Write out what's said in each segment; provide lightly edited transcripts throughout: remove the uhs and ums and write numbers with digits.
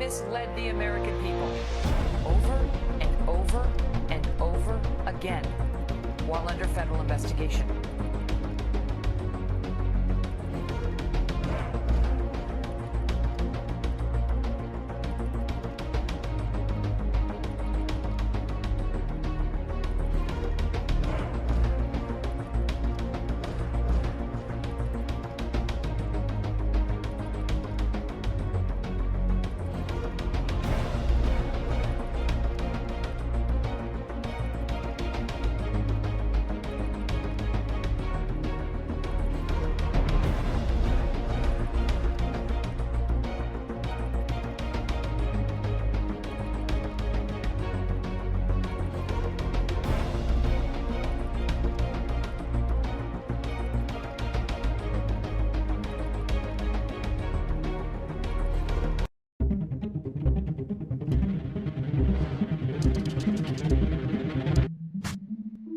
misled the American people over and over and over again while under federal investigation.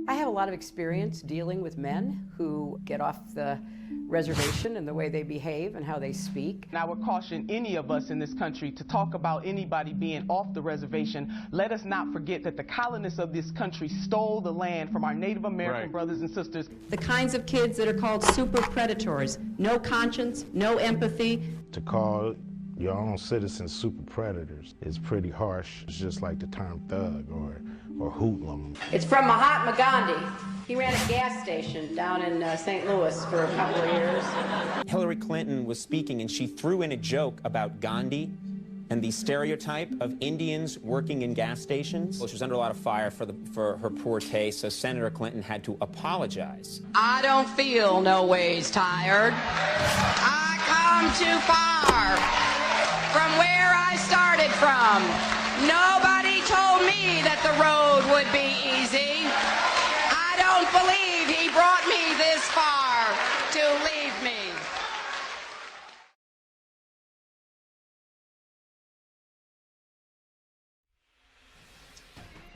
I have a lot of experience dealing with men who get off the reservation and the way they behave and how they speak. And I would caution any of us in this country to talk about anybody being off the reservation. Let us not forget that the colonists of this country stole the land from our Native American brothers and sisters. The kinds of kids that are called super predators, no conscience, no empathy. To call your own citizens super predators is pretty harsh. It's just like the term thug or hoodlum. It's from Mahatma Gandhi. He ran a gas station down in St. Louis for a couple of years. Hillary Clinton was speaking and she threw in a joke about Gandhi and the stereotype of Indians working in gas stations. Well, she was under a lot of fire for her poor taste, so Senator Clinton had to apologize. I don't feel no ways tired. I come too far from where I started from. Nobody told me that the road would be easy. I don't believe he brought me this far to leave me.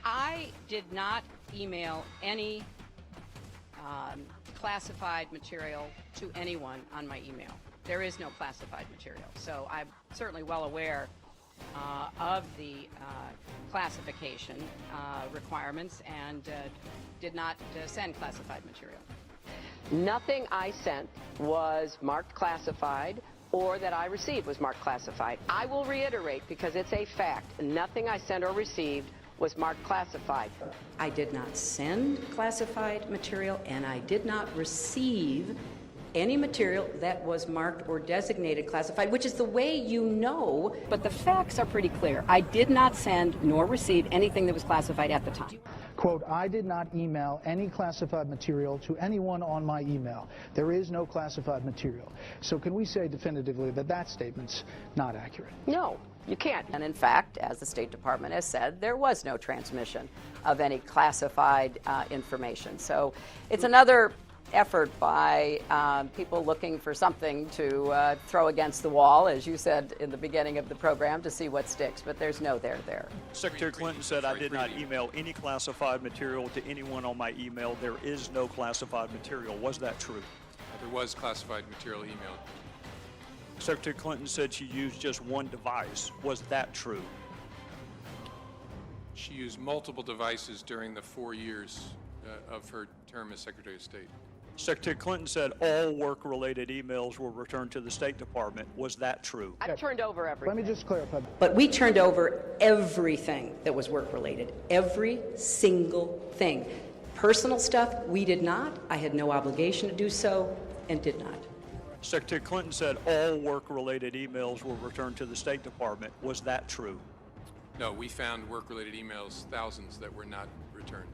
I did not email any classified material to anyone on my email. There is no classified material, so I'm certainly well aware of the classification requirements and did not send classified material. Nothing I sent was marked classified or that I received was marked classified. I will reiterate, because it's a fact, nothing I sent or received was marked classified. I did not send classified material, and I did not receive any material that was marked or designated classified, which is the way you know. But the facts are pretty clear. I did not send nor receive anything that was classified at the time. Quote, I did not email any classified material to anyone on my email. There is no classified material. So can we say definitively that that statement's not accurate? No, you can't. And in fact, as the State Department has said, there was no transmission of any classified information. So it's another effort by people looking for something to throw against the wall, as you said in the beginning of the program, to see what sticks, but there's no there. Secretary Clinton said, I did not email any classified material to anyone on my email. There is no classified material. Was that true? There was classified material emailed. Secretary Clinton said she used just one device. Was that true? She used multiple devices during the 4 years of her term as Secretary of State. Secretary Clinton said all work-related emails were returned to the State Department. Was that true? I've turned over everything. Let me just clarify. But we turned over everything that was work-related, every single thing. Personal stuff, we did not. I had no obligation to do so and did not. Secretary Clinton said all work-related emails were returned to the State Department. Was that true? No, we found work-related emails, thousands, that were not returned.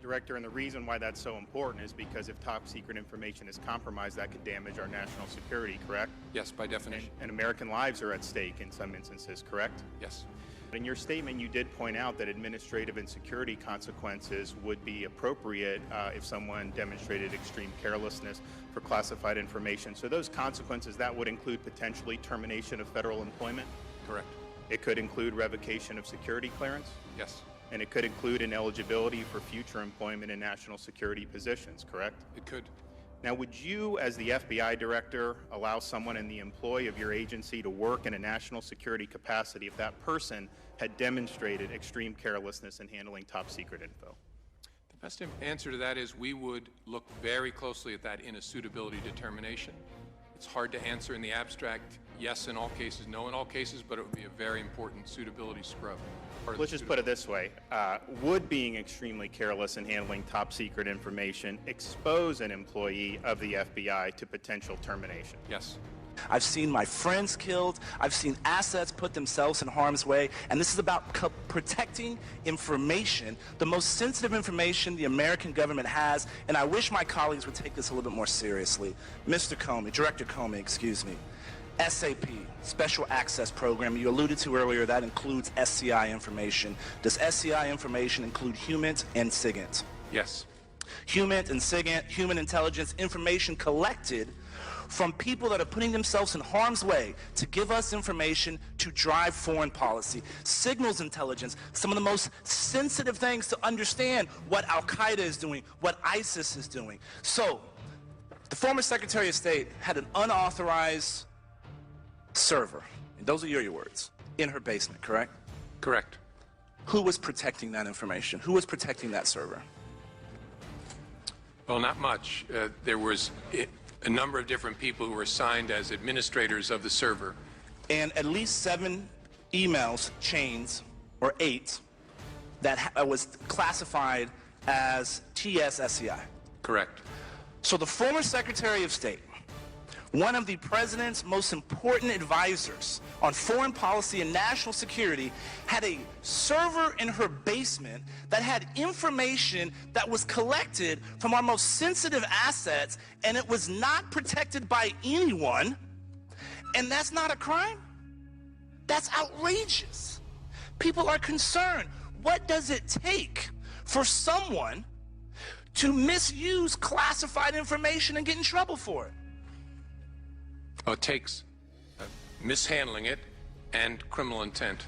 Director, and the reason why that's so important is because if top secret information is compromised, that could damage our national security, correct? Yes, by definition. And American lives are at stake in some instances, correct? Yes. In your statement, you did point out that administrative and security consequences would be appropriate if someone demonstrated extreme carelessness for classified information. So those consequences, that would include potentially termination of federal employment? Correct. It could include revocation of security clearance? Yes. And it could include ineligibility for future employment in national security positions, correct? It could. Now, would you, as the FBI director, allow someone in the employ of your agency to work in a national security capacity if that person had demonstrated extreme carelessness in handling top secret info? The best answer to that is we would look very closely at that in a suitability determination. It's hard to answer in the abstract, yes in all cases, no in all cases, but it would be a very important suitability scrub. Let's just put it this way. Would being extremely careless in handling top secret information expose an employee of the FBI to potential termination? Yes. I've seen my friends killed. I've seen assets put themselves in harm's way. And this is about protecting information, the most sensitive information the American government has. And I wish my colleagues would take this a little bit more seriously. Mr. Comey, Director Comey, excuse me. SAP, Special Access Program, you alluded to earlier, that includes SCI information. Does SCI information include HUMINT and SIGINT? Yes. HUMINT and SIGINT, human intelligence information collected from people that are putting themselves in harm's way to give us information to drive foreign policy. Signals intelligence, some of the most sensitive things to understand what Al-Qaeda is doing, what ISIS is doing. So, the former Secretary of State had an unauthorized server, and those are your words, in her basement, correct? Correct. Who was protecting that information? Who was protecting that server? Well, not much. There was a number of different people who were assigned as administrators of the server. And at least 7 emails chains, or 8, that was classified as TS-SCI. Correct. So the former Secretary of State, one of the president's most important advisors on foreign policy and national security, had a server in her basement that had information that was collected from our most sensitive assets, and it was not protected by anyone. And that's not a crime? That's outrageous. People are concerned. What does it take for someone to misuse classified information and get in trouble for it? Well, it takes mishandling it and criminal intent.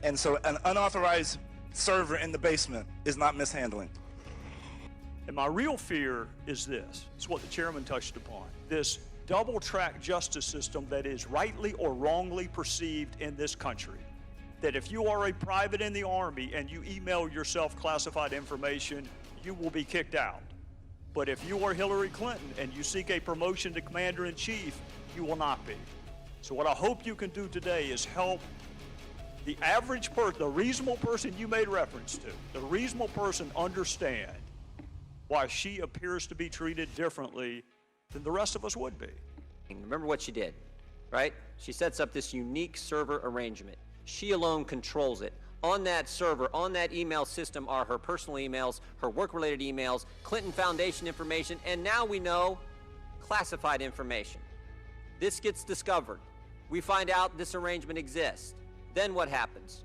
And so an unauthorized server in the basement is not mishandling. And my real fear is this. It's what the chairman touched upon. This double-track justice system that is rightly or wrongly perceived in this country. That if you are a private in the Army and you email yourself classified information, you will be kicked out. But if you are Hillary Clinton and you seek a promotion to commander-in-chief, you will not be. So what I hope you can do today is help the average person, the reasonable person you made reference to, the reasonable person understand why she appears to be treated differently than the rest of us would be. Remember what she did, right? She sets up this unique server arrangement. She alone controls it. On that server, on that email system are her personal emails, her work-related emails, Clinton Foundation information, and now we know classified information. This gets discovered. We find out this arrangement exists. Then what happens?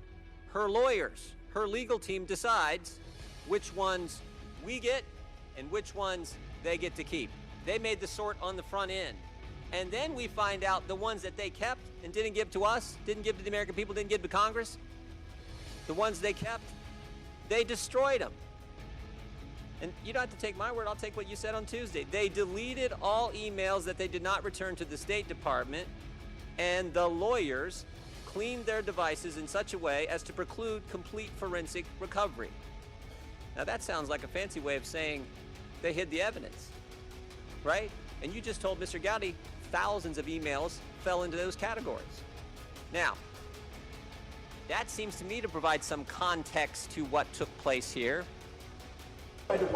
Her lawyers, her legal team decides which ones we get and which ones they get to keep. They made the sort on the front end. And then we find out the ones that they kept and didn't give to us, didn't give to the American people, didn't give to Congress, the ones they kept, they destroyed them. And you don't have to take my word, I'll take what you said on Tuesday. They deleted all emails that they did not return to the State Department, and the lawyers cleaned their devices in such a way as to preclude complete forensic recovery. Now that sounds like a fancy way of saying they hid the evidence, right? And you just told Mr. Gowdy thousands of emails fell into those categories. Now, that seems to me to provide some context to what took place here. I have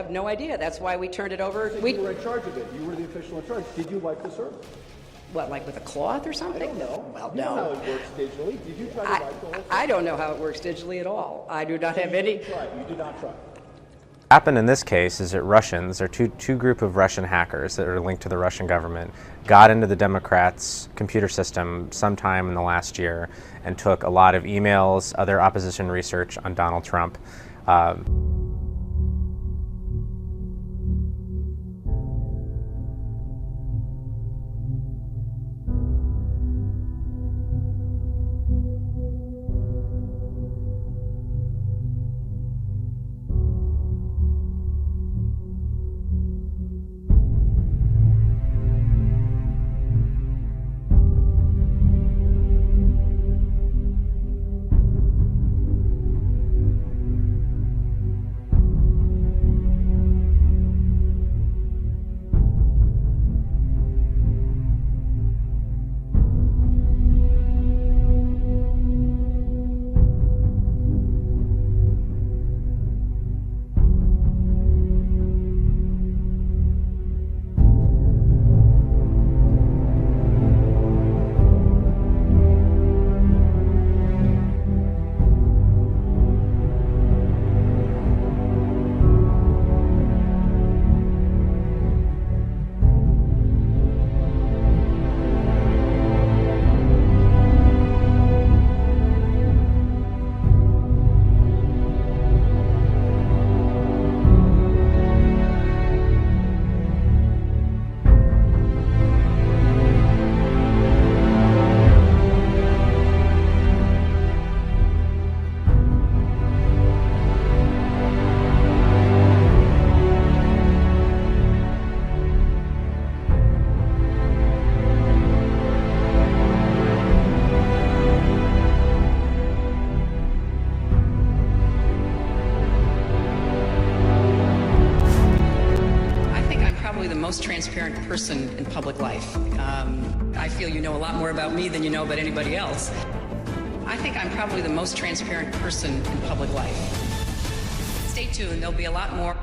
no idea. That's why we turned it over. You were in charge of it. You were the official in charge. Did you wipe the server? What, like with a cloth or something? I don't know. Well, no. You know how it works digitally. Did you try to wipe the whole thing? I don't know how it works digitally at all. I do not have any. You did not try. What happened in this case is that Russians, or two group of Russian hackers that are linked to the Russian government, got into the Democrats' computer system sometime in the last year and took a lot of emails, other opposition research on Donald Trump. most transparent person in public life. I feel you know a lot more about me than you know about anybody else. I think I'm probably the most transparent person in public life. Stay tuned, there'll be a lot more.